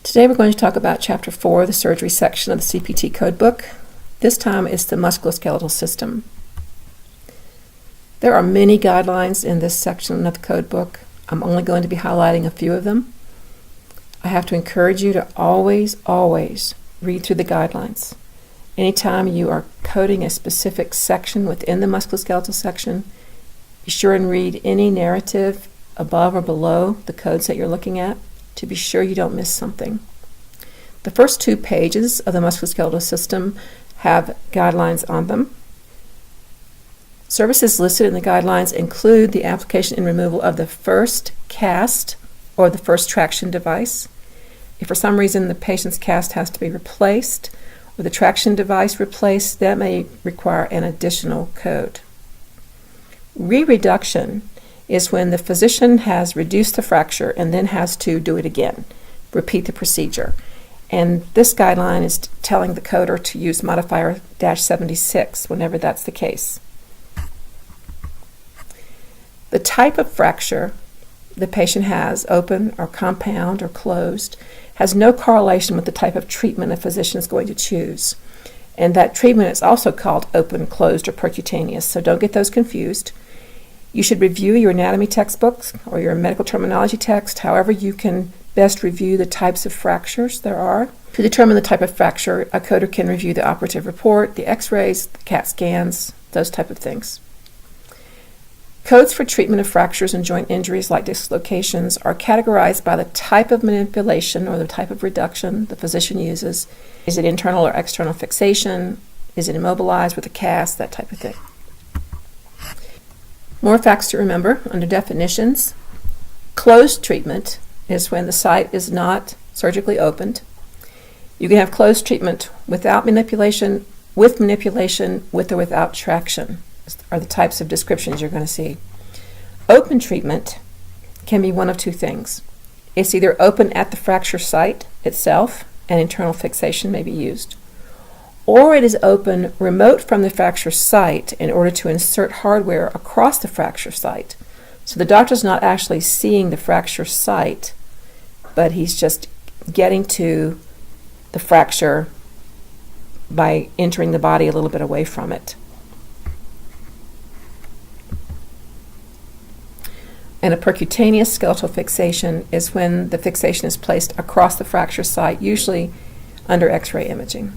Today we're going to talk about Chapter 4, the surgery section of the CPT Code book. This time it's the musculoskeletal system. There are many guidelines in this section of the code book. I'm only going to be highlighting a few of them. I have to encourage you to always read through the guidelines. Anytime you are coding a specific section within the musculoskeletal section, be sure and read any narrative above or below the codes that you're looking at to be sure you don't miss something. The first 2 pages of the musculoskeletal system have guidelines on them. Services listed in the guidelines include the application and removal of the first cast or the first traction device. If for some reason the patient's cast has to be replaced or the traction device replaced, that may require an additional code. Re-reduction is when the physician has reduced the fracture and then has to do it again, repeat the procedure. And this guideline is telling the coder to use modifier -76 whenever that's the case. The type of fracture the patient has, open or compound or closed, has no correlation with the type of treatment a physician is going to choose. And that treatment is also called open, closed, or percutaneous, so don't get those confused. You should review your anatomy textbooks or your medical terminology text, however you can best review the types of fractures there are. To determine the type of fracture, a coder can review the operative report, the x-rays, the CAT scans, those type of things. Codes for treatment of fractures and joint injuries like dislocations are categorized by the type of manipulation or the type of reduction the physician uses. Is it internal or external fixation? Is it immobilized with a cast? That type of thing. More facts to remember under definitions. Closed treatment is when the site is not surgically opened. You can have closed treatment without manipulation, with manipulation, with or without traction, are the types of descriptions you're going to see. Open treatment can be one of 2 things. It's either open at the fracture site itself, and internal fixation may be used, or it is open remote from the fracture site in order to insert hardware across the fracture site. So the doctor's not actually seeing the fracture site, but he's just getting to the fracture by entering the body a little bit away from it. And a percutaneous skeletal fixation is when the fixation is placed across the fracture site, usually under X-ray imaging.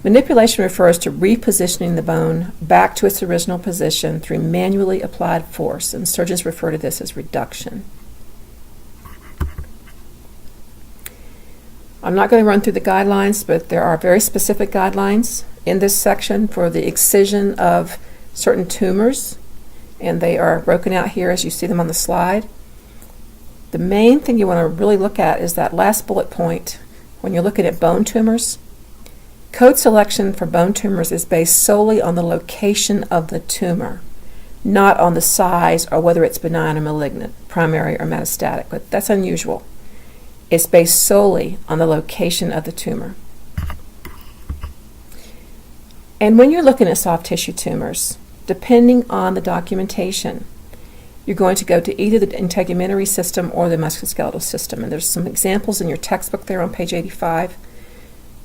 Manipulation refers to repositioning the bone back to its original position through manually applied force, and surgeons refer to this as reduction. I'm not going to run through the guidelines, but there are very specific guidelines in this section for the excision of certain tumors, and they are broken out here as you see them on the slide. The main thing you want to really look at is that last bullet point when you're looking at bone tumors. Code selection for bone tumors is based solely on the location of the tumor, not on the size or whether it's benign or malignant, primary or metastatic, but that's unusual. It's based solely on the location of the tumor. And when you're looking at soft tissue tumors, depending on the documentation, you're going to go to either the integumentary system or the musculoskeletal system. And there's some examples in your textbook there on page 85.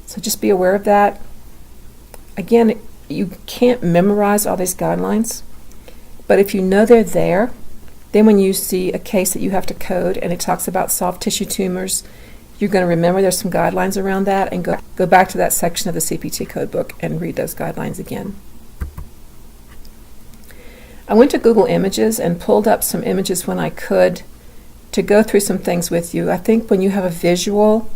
So just be aware of that. Again, you can't memorize all these guidelines, but if you know they're there, then when you see a case that you have to code and it talks about soft tissue tumors, you're going to remember there's some guidelines around that and go back to that section of the CPT code book and read those guidelines again. I went to Google Images and pulled up some images when I could to go through some things with you. I think when you have a visual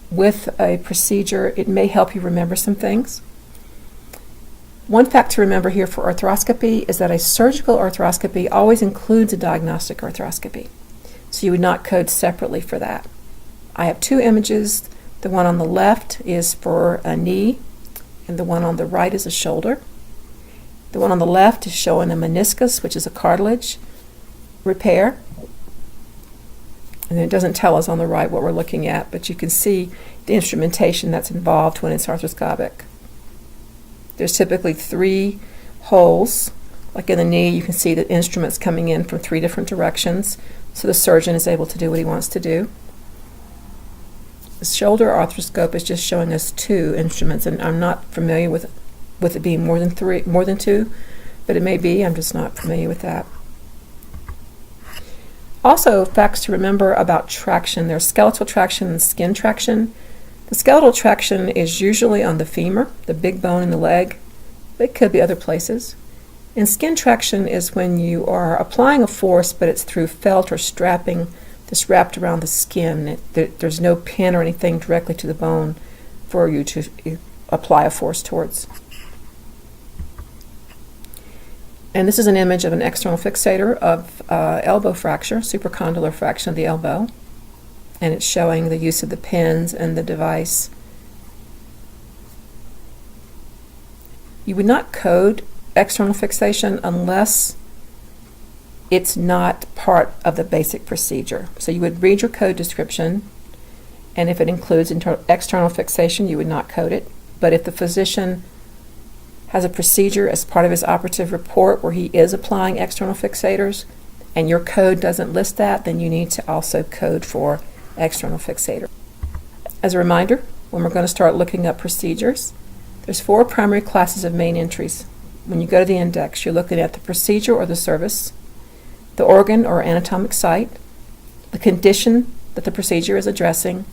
with a procedure, it may help you remember some things. One fact to remember here for arthroscopy is that a surgical arthroscopy always includes a diagnostic arthroscopy. So you would not code separately for that. I have 2 images. The one on the left is for a knee, and the one on the right is a shoulder. The one on the left is showing a meniscus, which is a cartilage repair. And it doesn't tell us on the right what we're looking at, but you can see the instrumentation that's involved when it's arthroscopic. There's typically 3 holes Like in the knee, you can see the instruments coming in from 3 different directions, so the surgeon is able to do what he wants to do. The shoulder arthroscope is just showing us 2 instruments, and I'm not familiar with it being more than 2, but it may be. I'm just not familiar with that. Also, facts to remember about traction. There's skeletal traction and skin traction. The skeletal traction is usually on the femur, the big bone in the leg. It could be other places. And skin traction is when you are applying a force, but it's through felt or strapping that's wrapped around the skin. There's no pin or anything directly to the bone for you to apply a force towards. And this is an image of an external fixator of elbow fracture, supracondylar fraction of the elbow. And it's showing the use of the pins and the device. You would not code external fixation unless it's not part of the basic procedure. So you would read your code description, and if it includes external fixation, you would not code it. But if the physician has a procedure as part of his operative report where he is applying external fixators, and your code doesn't list that, then you need to also code for external fixator. As a reminder, when we're going to start looking up procedures, there's 4 primary classes of main entries. When you go to the index, you're looking at the procedure or the service, the organ or anatomic site, the condition that the procedure is addressing,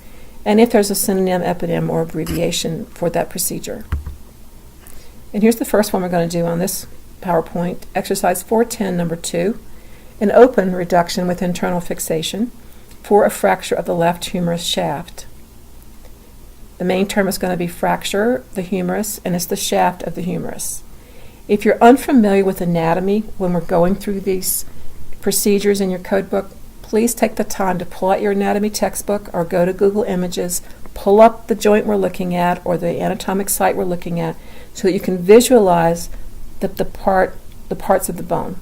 and if there's a synonym, eponym, or abbreviation for that procedure. And here's the first one we're going to do on this PowerPoint, exercise 410, number 2, an open reduction with internal fixation for a fracture of the left humerus shaft. The main term is going to be fracture, the humerus, and it's the shaft of the humerus. If you're unfamiliar with anatomy when we're going through these procedures in your code book, please take the time to pull out your anatomy textbook or go to Google Images, pull up the joint we're looking at or the anatomic site we're looking at so that you can visualize the parts of the bone.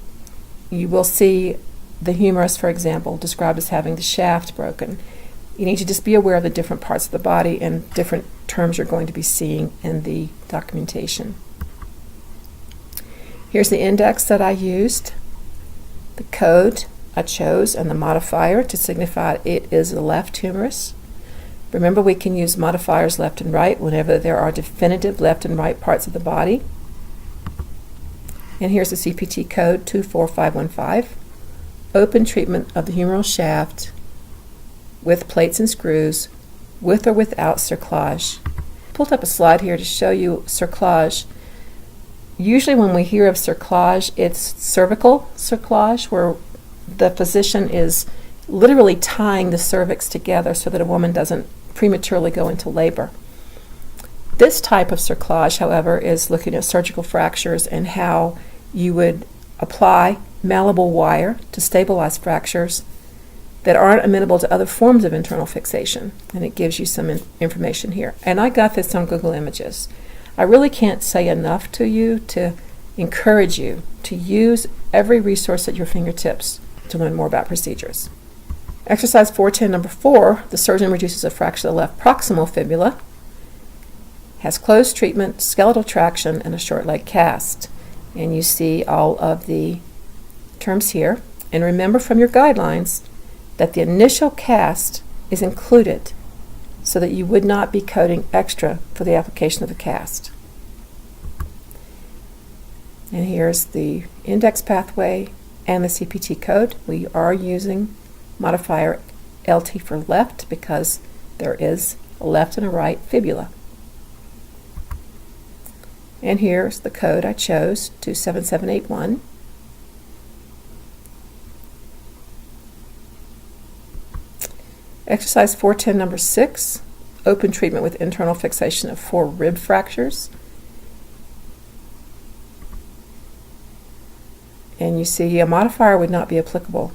You will see the humerus, for example, described as having the shaft broken. You need to just be aware of the different parts of the body and different terms you're going to be seeing in the documentation. Here's the index that I used, the code I chose, and the modifier to signify it is the left humerus. Remember, we can use modifiers left and right whenever there are definitive left and right parts of the body. And here's the CPT Code 24515, open treatment of the humeral shaft with plates and screws, with or without cerclage. I pulled up a slide here to show you cerclage. Usually when we hear of cerclage, it's cervical cerclage, where the physician is literally tying the cervix together so that a woman doesn't prematurely go into labor. This type of cerclage, however, is looking at surgical fractures and how you would apply malleable wire to stabilize fractures that aren't amenable to other forms of internal fixation. And it gives you some information here. And I got this on Google Images. I really can't say enough to you to encourage you to use every resource at your fingertips to learn more about procedures. Exercise 410, number 4, the surgeon reduces a fracture of the left proximal fibula, has closed treatment, skeletal traction, and a short leg cast. And you see all of the terms here. And remember from your guidelines that the initial cast is included so that you would not be coding extra for the application of the cast. And here's the index pathway and the CPT code. We are using modifier LT for left because there is a left and a right fibula. And here's the code I chose, 27781. Exercise 410, number 6, open treatment with internal fixation of 4 rib fractures. And you see a modifier would not be applicable.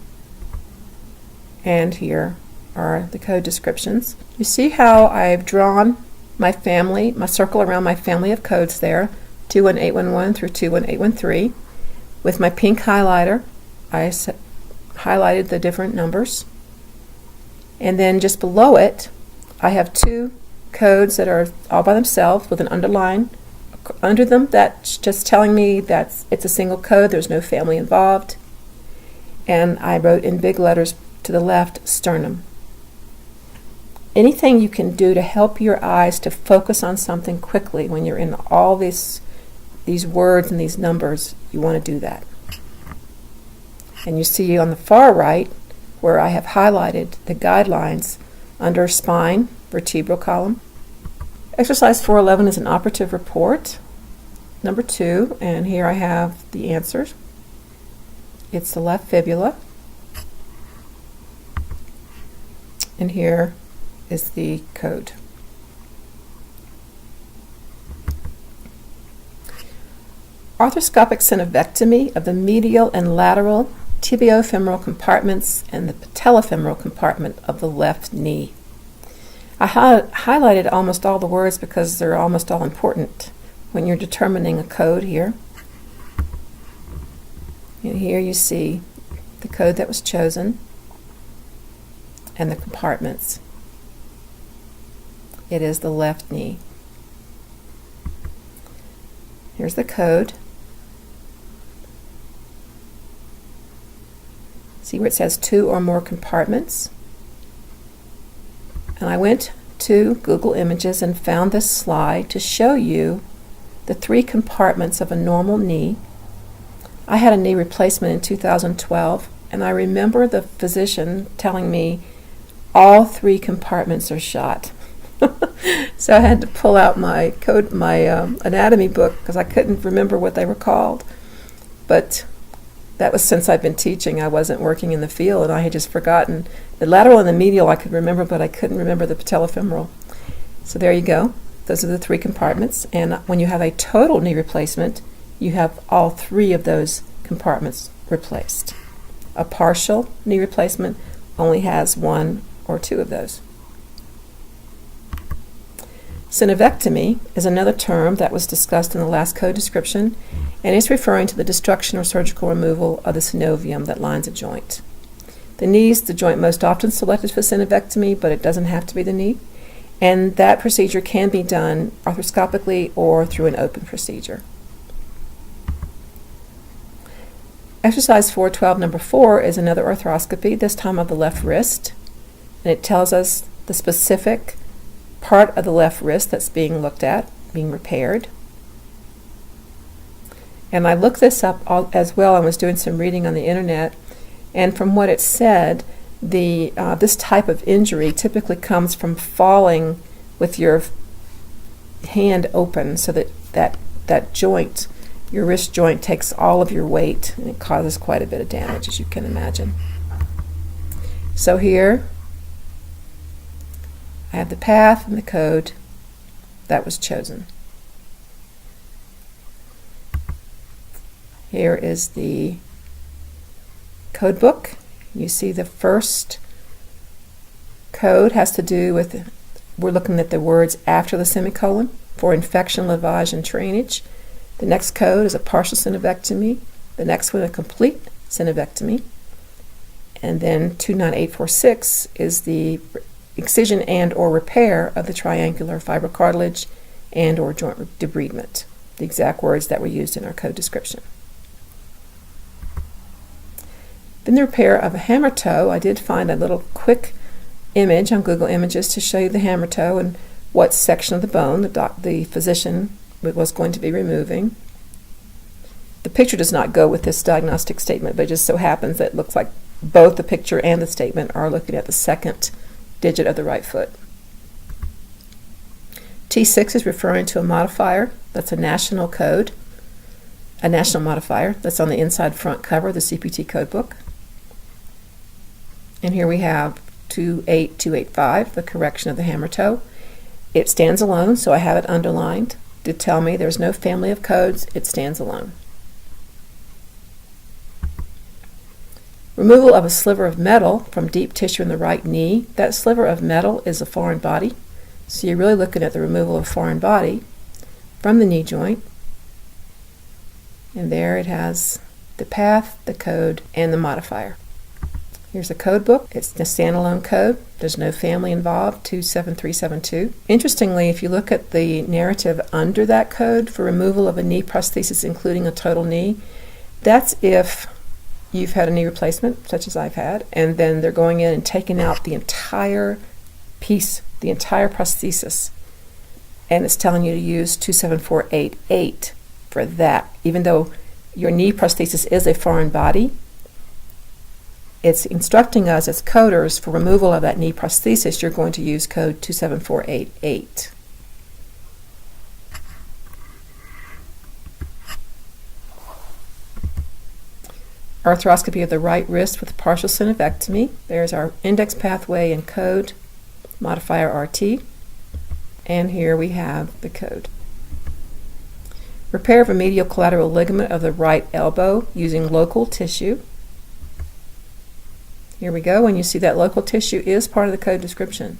And here are the code descriptions. You see how I've drawn my family, my circle around my family of codes there, 21811 through 21813. With my pink highlighter, I highlighted the different numbers. And then just below it, I have 2 codes that are all by themselves with an underline under them, that's just telling me that it's a single code, there's no family involved. And I wrote in big letters to the left, sternum. Anything you can do to help your eyes to focus on something quickly when you're in all these words and these numbers, you want to do that. And you see on the far right where I have highlighted the guidelines under spine, vertebral column. Exercise 411 is an operative report, number 2, and here I have the answers. It's the left fibula, and here is the code. Arthroscopic synovectomy of the medial and lateral tibiofemoral compartments and the patellofemoral compartment of the left knee. I highlighted almost all the words because they're almost all important when you're determining a code here. And here you see the code that was chosen and the compartments. It is the left knee. Here's the code. See where it says 2 or more compartments? And I went to Google Images and found this slide to show you the 3 compartments of a normal knee. I had a knee replacement in 2012, and I remember the physician telling me all 3 compartments are shot. So I had to pull out my anatomy book because I couldn't remember what they were called. But that was since I've been teaching. I wasn't working in the field, and I had just forgotten. The lateral and the medial I could remember, but I couldn't remember the patellofemoral. So there you go. Those are the 3 compartments. And when you have a total knee replacement, you have all 3 of those compartments replaced. A partial knee replacement only has 1 or 2 of those. Synovectomy is another term that was discussed in the last code description, and it's referring to the destruction or surgical removal of the synovium that lines a joint. The knee is the joint most often selected for synovectomy, but it doesn't have to be the knee, and that procedure can be done arthroscopically or through an open procedure. Exercise 412 number 4 is another arthroscopy, this time of the left wrist, and it tells us the specific part of the left wrist that's being looked at, being repaired. And I looked this up as well. I was doing some reading on the internet, and from what it said, this type of injury typically comes from falling with your hand open, so that joint, your wrist joint, takes all of your weight, and it causes quite a bit of damage, as you can imagine. So here I have the path and the code that was chosen. Here is the code book. You see the first code has to do with, we're looking at the words after the semicolon for infection, lavage, and drainage. The next code is a partial synovectomy. The next one, a complete synovectomy. And then 29846 is the excision and or repair of the triangular fibrocartilage and or joint debridement, the exact words that were used in our code description. Then the repair of a hammer toe. I did find a little quick image on Google Images to show you the hammer toe and what section of the bone the physician was going to be removing. The picture does not go with this diagnostic statement, but it just so happens that it looks like both the picture and the statement are looking at the second digit of the right foot. T6 is referring to a modifier. That's a national code, a national modifier that's on the inside front cover of the CPT Code book. And here we have 28285, the correction of the hammer toe. It stands alone, so I have it underlined to tell me there's no family of codes, it stands alone. Removal of a sliver of metal from deep tissue in the right knee. That sliver of metal is a foreign body. So you're really looking at the removal of a foreign body from the knee joint. And there it has the path, the code, and the modifier. Here's a code book. It's a standalone code. There's no family involved, 27372. Interestingly, if you look at the narrative under that code for removal of a knee prosthesis, including a total knee, that's if you've had a knee replacement, such as I've had, and then they're going in and taking out the entire piece, the entire prosthesis, and it's telling you to use 27488 for that. Even though your knee prosthesis is a foreign body, it's instructing us as coders for removal of that knee prosthesis, you're going to use code 27488. Arthroscopy of the right wrist with partial synovectomy. There's our index pathway and code, modifier RT, and here we have the code. Repair of a medial collateral ligament of the right elbow using local tissue. Here we go, and you see that local tissue is part of the code description.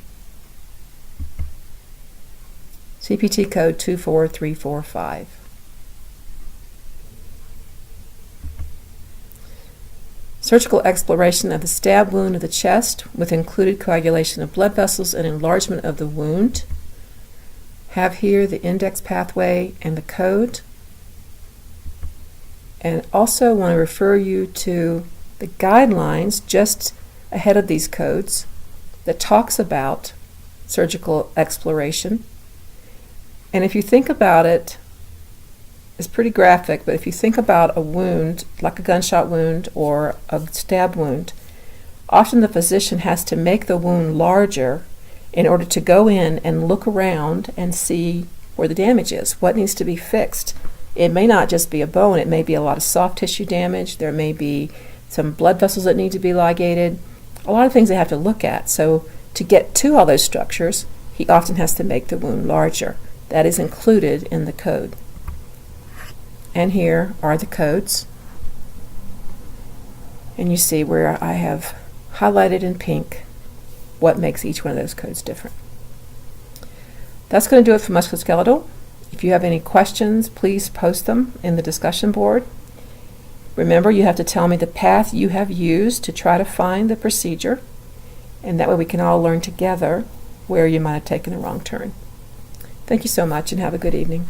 CPT Code 24345. Surgical exploration of the stab wound of the chest with included coagulation of blood vessels and enlargement of the wound. Have here the index pathway and the code. And also want to refer you to the guidelines just ahead of these codes that talks about surgical exploration. And if you think about it, it's pretty graphic, but if you think about a wound, like a gunshot wound or a stab wound, often the physician has to make the wound larger in order to go in and look around and see where the damage is, what needs to be fixed. It may not just be a bone, it may be a lot of soft tissue damage, there may be some blood vessels that need to be ligated, a lot of things they have to look at. So to get to all those structures, he often has to make the wound larger. That is included in the code. And here are the codes. And you see where I have highlighted in pink what makes each one of those codes different. That's going to do it for musculoskeletal. If you have any questions, please post them in the discussion board. Remember, you have to tell me the path you have used to try to find the procedure, and that way we can all learn together where you might have taken the wrong turn. Thank you so much and have a good evening.